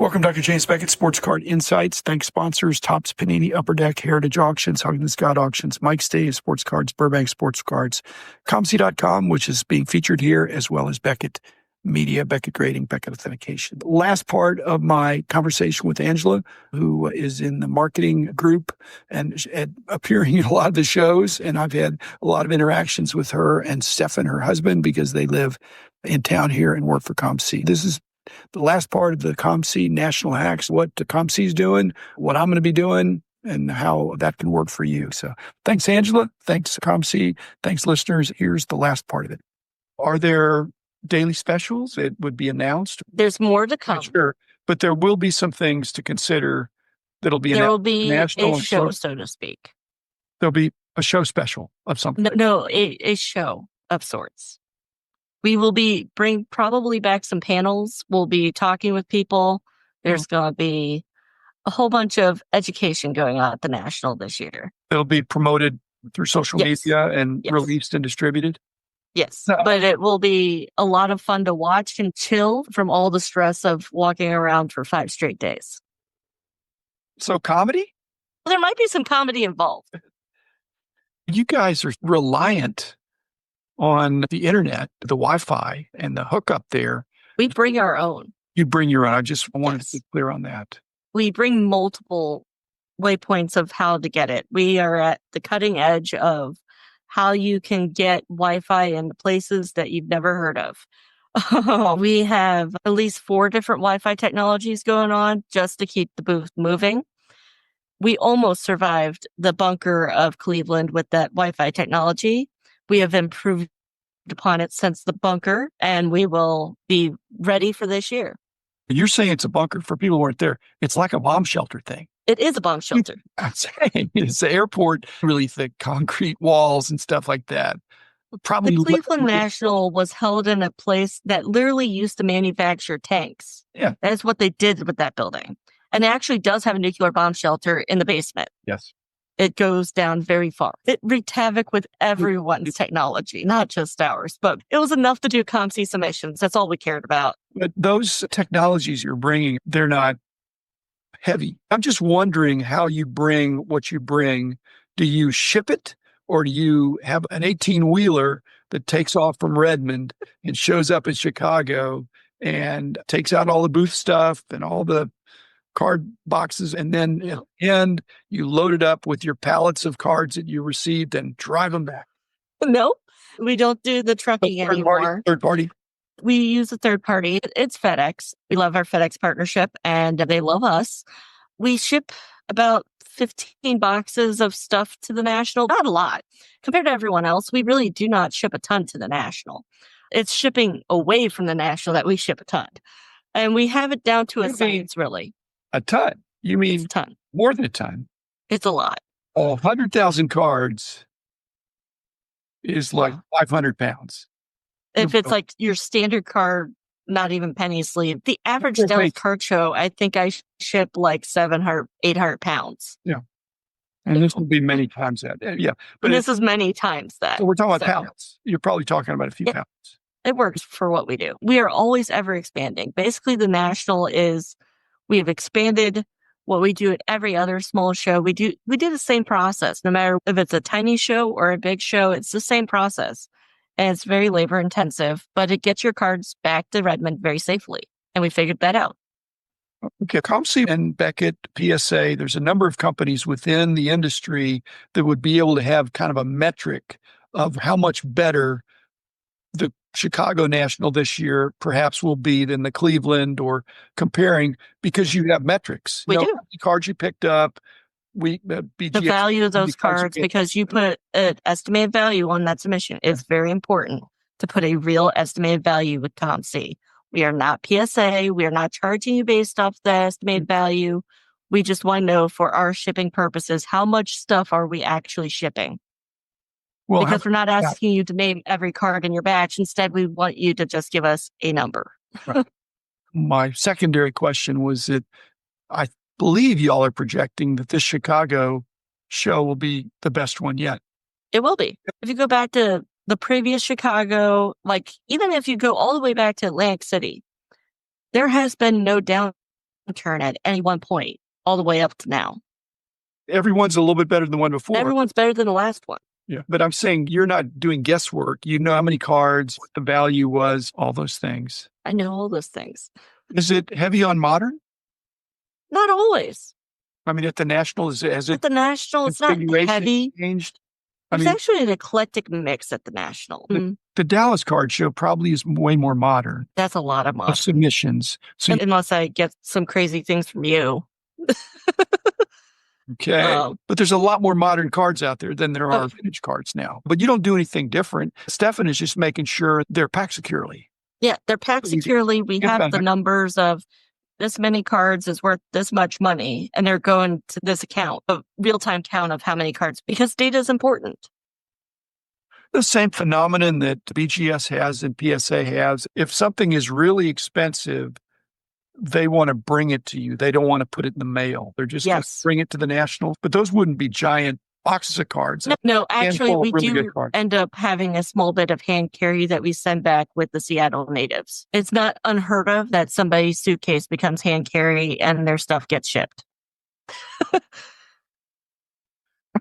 Welcome, Dr. James Beckett, Sports Card Insights. Thanks sponsors, Topps, Panini, Upper Deck, Heritage Auctions, Huggins Scott Auctions, Mike's Day Sports Cards, Burbank Sports Cards, COMC.com, which is being featured here, as well as Beckett Media, Beckett Grading, Beckett Authentication. The last part of my conversation with Angela, who is in the marketing group and appearing in a lot of the shows, and I've had a lot of interactions with her and Stefan, her husband, because they live in town here and work for COMC. This is the last part of the COMC National Hacks, what the COMC is doing, what I'm going to be doing, and how that can work for you. So thanks, Angela. Thanks, COMC. Thanks, listeners. Here's the last part of it. Are there daily specials that would be announced? There's more to come. Sure. But there will be some things to consider that'll be There will be national a show, so to speak. There'll be a show special of something. No, a show of sorts. We will be bring probably back some panels. We'll be talking with people. There's going to be a whole bunch of education going on at the National this year. It'll be promoted through social media and released and distributed? Yes, but it will be a lot of fun to watch and chill from all the stress of walking around for 5 straight days. So comedy? There might be some comedy involved. You guys are reliant on the internet, the Wi-Fi, and the hookup there. We bring our own. You bring your own. I just wanted to be clear on that. We bring multiple waypoints of how to get it. We are at the cutting edge of how you can get Wi-Fi in places that you've never heard of. We have at least 4 different Wi-Fi technologies going on just to keep the booth moving. We almost survived the bunker of Cleveland with that Wi-Fi technology. We have improved upon it since the bunker, and we will be ready for this year. You're saying it's a bunker. For people who weren't there, it's like a bomb shelter thing. It is a bomb shelter. I'm saying it's the airport, really thick concrete walls and stuff like that. Probably the Cleveland National was held in a place that literally used to manufacture tanks. Yeah. That is what they did with that building. And it actually does have a nuclear bomb shelter in the basement. Yes. It goes down very far. It wreaked havoc with everyone's technology, not just ours, but it was enough to do COMC submissions. That's all we cared about. But those technologies you're bringing, they're not heavy. I'm just wondering how you bring what you bring. Do you ship it, or do you have an 18-wheeler that takes off from Redmond and shows up in Chicago and takes out all the booth stuff and all the card boxes, and then at the end, you load it up with your pallets of cards that you received and drive them back? No, we don't do the trucking anymore. Third party? We use a third party. It's FedEx. We love our FedEx partnership, and they love us. We ship about 15 boxes of stuff to the National. Not a lot. Compared to everyone else, we really do not ship a ton to the National. It's shipping away from the National that we ship a ton. And we have it down to a science, really. A ton? You mean a ton? More than a ton? It's a lot. 100,000 cards is like 500 pounds. If it's like your standard card, not even penny sleeve, the average Dallas card show, I think I ship like 700, 800 pounds. Yeah. And this will be many times that. Yeah. But this is many times that. So we're talking about pounds. You're probably talking about a few pounds. It works for what we do. We are always ever expanding. Basically, the National is, we have expanded what we do at every other small show. We do the same process, no matter if it's a tiny show or a big show, it's the same process. And it's very labor intensive, but it gets your cards back to Redmond very safely. And we figured that out. Okay. COMC and Beckett, PSA, there's a number of companies within the industry that would be able to have kind of a metric of how much better the Chicago National this year perhaps will be than the Cleveland, or comparing, because you have metrics. We do. The cards you picked up, the value of those cards, because you put an estimated value on that submission. It's very important to put a real estimated value with COMC. We are not PSA. We are not charging you based off the estimated value. We just want to know, for our shipping purposes, how much stuff are we actually shipping? Well, because we're not asking you to name every card in your batch. Instead, we want you to just give us a number. Right. My secondary question was that I believe y'all are projecting that this Chicago show will be the best one yet. It will be. If you go back to the previous Chicago, like even if you go all the way back to Atlantic City, there has been no downtime turn at any one point, all the way up to now. Everyone's a little bit better than the one before. Everyone's better than the last one. Yeah. But I'm saying you're not doing guesswork. You know how many cards, what the value was, all those things. I know all those things. Is it heavy on modern? Not always. I mean, at the National, has At it the National, it's not configuration heavy. changed? There's actually an eclectic mix at the National. The Dallas card show probably is way more modern. That's a lot of modern. Of submissions. So unless I get some crazy things from you. Okay. But there's a lot more modern cards out there than there are vintage cards now. But you don't do anything different. Stefan is just making sure they're packed securely. Yeah, they're packed securely. We have the numbers of this many cards is worth this much money, and they're going to this account, a real-time count of how many cards, because data is important. The same phenomenon that BGS has and PSA has. If something is really expensive, they want to bring it to you. They don't want to put it in the mail. They're just going to bring it to the National. But those wouldn't be giant boxes of cards. No, actually, we do end up having a small bit of hand carry that we send back with the Seattle natives. It's not unheard of that somebody's suitcase becomes hand carry and their stuff gets shipped. I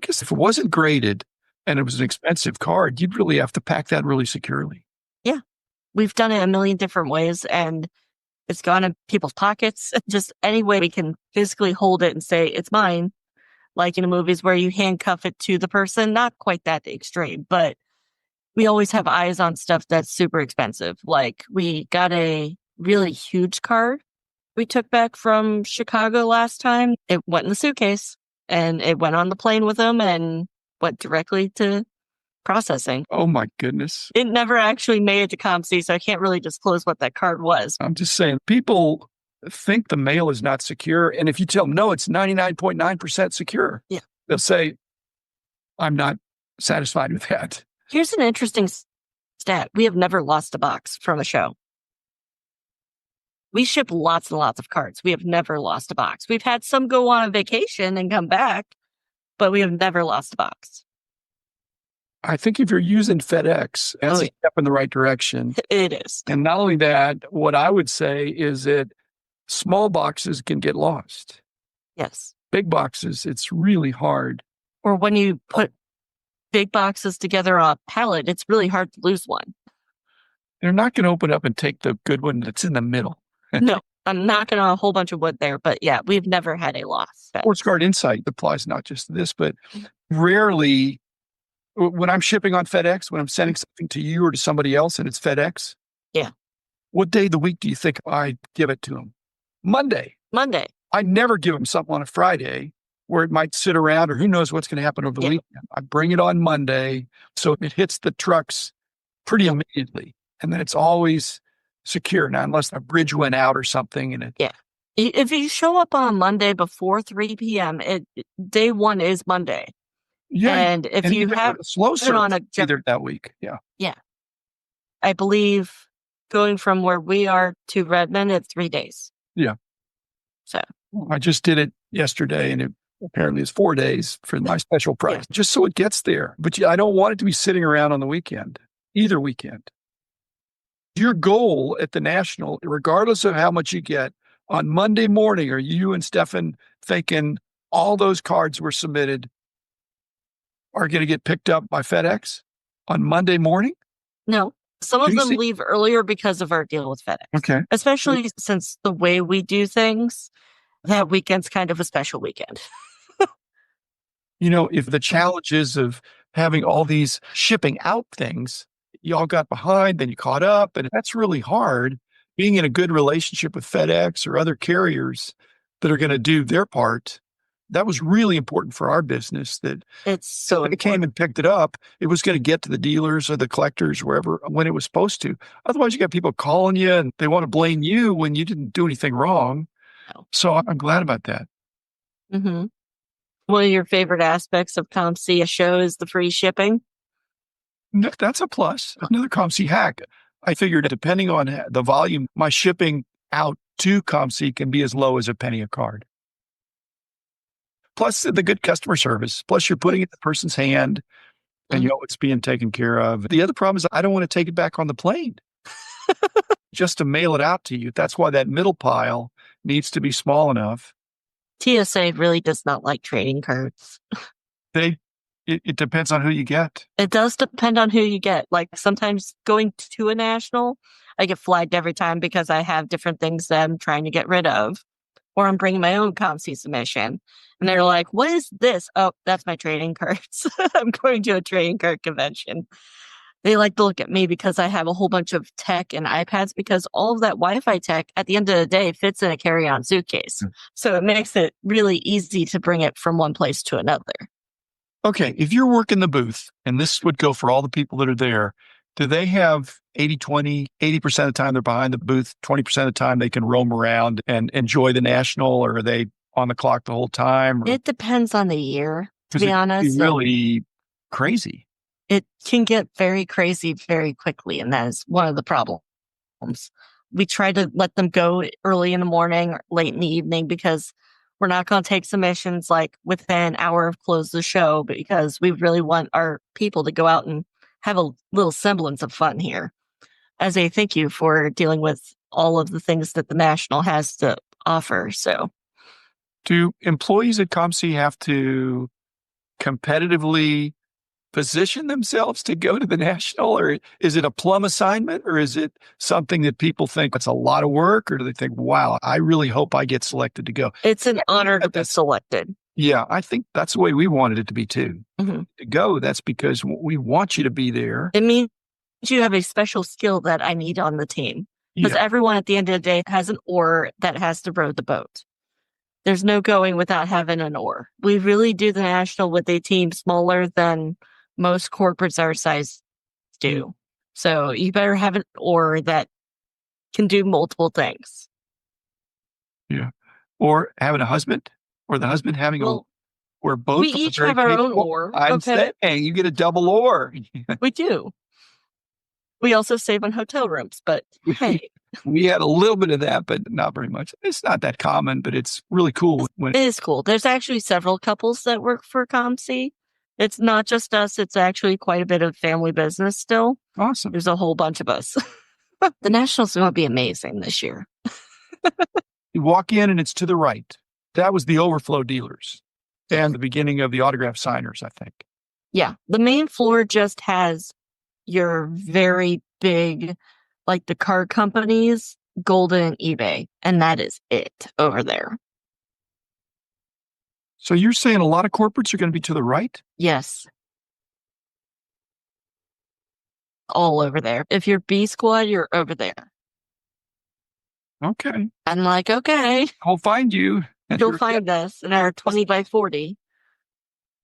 guess if it wasn't graded and it was an expensive card, you'd really have to pack that really securely. Yeah. We've done it a million different ways, and it's gone in people's pockets. Just any way we can physically hold it and say, it's mine. Like in the movies where you handcuff it to the person, not quite that extreme, but we always have eyes on stuff that's super expensive. Like we got a really huge card we took back from Chicago last time. It went in the suitcase and it went on the plane with them and went directly to processing. Oh my goodness. It never actually made it to COMC, so I can't really disclose what that card was. I'm just saying, people think the mail is not secure. And if you tell them, no, it's 99.9% secure, they'll say, I'm not satisfied with that. Here's an interesting stat. We have never lost a box from a show. We ship lots and lots of cards. We have never lost a box. We've had some go on a vacation and come back, but we have never lost a box. I think if you're using FedEx, that's a step in the right direction. It is. And not only that, what I would say is that small boxes can get lost. Yes. Big boxes, it's really hard. Or when you put big boxes together on a pallet, it's really hard to lose one. They're not going to open up and take the good one that's in the middle. No, I'm knocking on a whole bunch of wood there. But yeah, we've never had a loss. Sports Card Insight applies not just to this, but rarely when I'm shipping on FedEx, when I'm sending something to you or to somebody else and it's FedEx. Yeah. What day of the week do you think I give it to them? Monday. I never give them something on a Friday where it might sit around or who knows what's going to happen over the weekend. I bring it on Monday. So it hits the trucks pretty immediately. And then it's always secure. Now, unless a bridge went out or something. And if you show up on Monday before 3 p.m., day one is Monday. Yeah. And if you have a slow put on a either that week. Yeah. Yeah. I believe going from where we are to Redmond, it's 3 days. Yeah. So I just did it yesterday and it apparently is 4 days for my special price, just so it gets there. But I don't want it to be sitting around on the weekend, either weekend. Your goal at the National, regardless of how much you get, on Monday morning, are you and Stefan thinking all those cards were submitted are going to get picked up by FedEx on Monday morning? No. Some of them leave earlier because of our deal with FedEx. Okay. Especially since the way we do things, that weekend's kind of a special weekend. If the challenges of having all these shipping out things, you all got behind, then you caught up, and that's really hard. Being in a good relationship with FedEx or other carriers that are going to do their part, that was really important for our business. That it's so when it came and picked it up, it was going to get to the dealers or the collectors, wherever, when it was supposed to. Otherwise, you got people calling you and they want to blame you when you didn't do anything wrong. No. So I'm glad about that. Mm-hmm. One of your favorite aspects of COMC, a show, is the free shipping. No, that's a plus. Another COMC hack. I figured depending on the volume, my shipping out to COMC can be as low as a penny a card. Plus the good customer service. Plus you're putting it in the person's hand and you know it's being taken care of. The other problem is I don't want to take it back on the plane just to mail it out to you. That's why that middle pile needs to be small enough. TSA really does not like trading cards. It depends on who you get. It does depend on who you get. Like sometimes going to a national, I get flagged every time because I have different things that I'm trying to get rid of, or I'm bringing my own COMC submission. And they're like, what is this? Oh, that's my trading cards. I'm going to a trading card convention. They like to look at me because I have a whole bunch of tech and iPads, because all of that Wi-Fi tech at the end of the day fits in a carry-on suitcase. So it makes it really easy to bring it from one place to another. Okay, if you're working the booth, and this would go for all the people that are there, do they have 80-20, 80% of the time they're behind the booth, 20% of the time they can roam around and enjoy the national, or are they on the clock the whole time? It depends on the year, to be honest. It's really crazy. It can get very crazy very quickly, and that is one of the problems. We try to let them go early in the morning or late in the evening, because we're not going to take submissions like within an hour of close the show, because we really want our people to go out and have a little semblance of fun here as a thank you for dealing with all of the things that the National has to offer. So, do employees at COMC have to competitively position themselves to go to the National, or is it a plum assignment, or is it something that people think it's a lot of work, or do they think, wow, I really hope I get selected to go? It's an honor to be selected. Yeah, I think that's the way we wanted it to be too. Mm-hmm. To go, that's because we want you to be there. It means you have a special skill that I need on the team, because everyone at the end of the day has an oar that has to row the boat. There's no going without having an oar. We really do the National with a team smaller than most corporates our size do. So you better have an oar that can do multiple things. Yeah. Or having a husband, or the husband having or both. We each have our own oar. I'm saying you get a double oar. We do. We also save on hotel rooms, but hey. We had a little bit of that, but not very much. It's not that common, but it's really cool. It is cool. There's actually several couples that work for COMC. It's not just us. It's actually quite a bit of family business still. Awesome. There's a whole bunch of us. The Nationals are going to be amazing this year. You walk in and it's to the right. That was the overflow dealers and the beginning of the autograph signers, I think. Yeah. The main floor just has your very big, like the car companies, Golden and eBay. And that is it over there. So you're saying a lot of corporates are going to be to the right? Yes. All over there. If you're B squad, you're over there. Okay. I'm like, okay. I'll find you. You'll find us in our 20 by 40.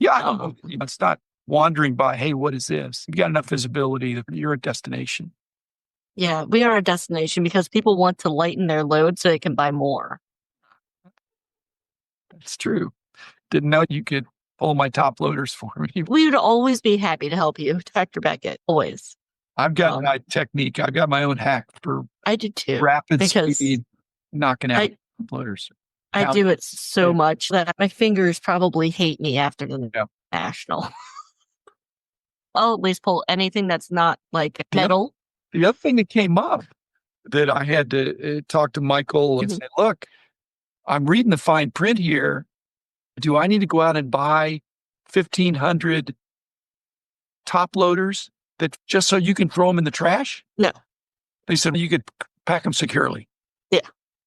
Yeah. It's not wandering by, hey, what is this? You've got enough visibility that you're a destination. Yeah, we are a destination because people want to lighten their load so they can buy more. That's true. Didn't know you could pull my top loaders for me. We would always be happy to help you, Dr. Beckett. Always. I've got my technique. I've got my own hack for I do too. Rapid speed knocking out loaders. I do it so much that my fingers probably hate me after the National. I'll at least pull anything that's not like metal. The other thing that came up that I had to talk to Michael and say, look, I'm reading the fine print here. Do I need to go out and buy 1,500 top loaders that just so you can throw them in the trash? No. They said, you could pack them securely. Yeah.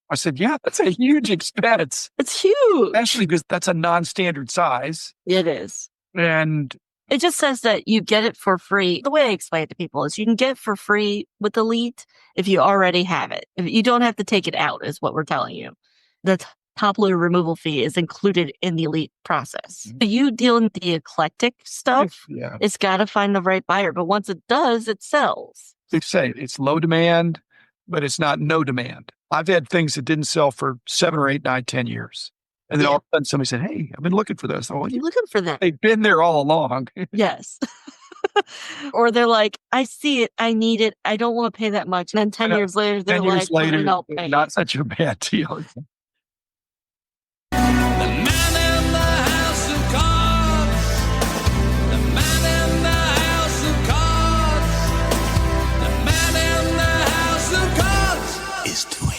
I said, yeah, that's a huge expense. It's huge. Especially because that's a non-standard size. It is. And it just says that you get it for free. The way I explain it to people is you can get it for free with Elite if you already have it. If you don't have to take it out is what we're telling you. The top loader removal fee is included in the Elite process. Mm-hmm. You deal in the eclectic stuff. Yeah. It's got to find the right buyer. But once it does, it sells. They say it's low demand, but it's not no demand. I've had things that didn't sell for 7 or 8, 9, 10 years. And then all of a sudden somebody said, hey, I've been looking for those. Well, you're looking for that. They've been there all along. Yes. Or they're like, I see it. I need it. I don't want to pay that much. And then 10 years later, they're like, not such a bad deal. Is doing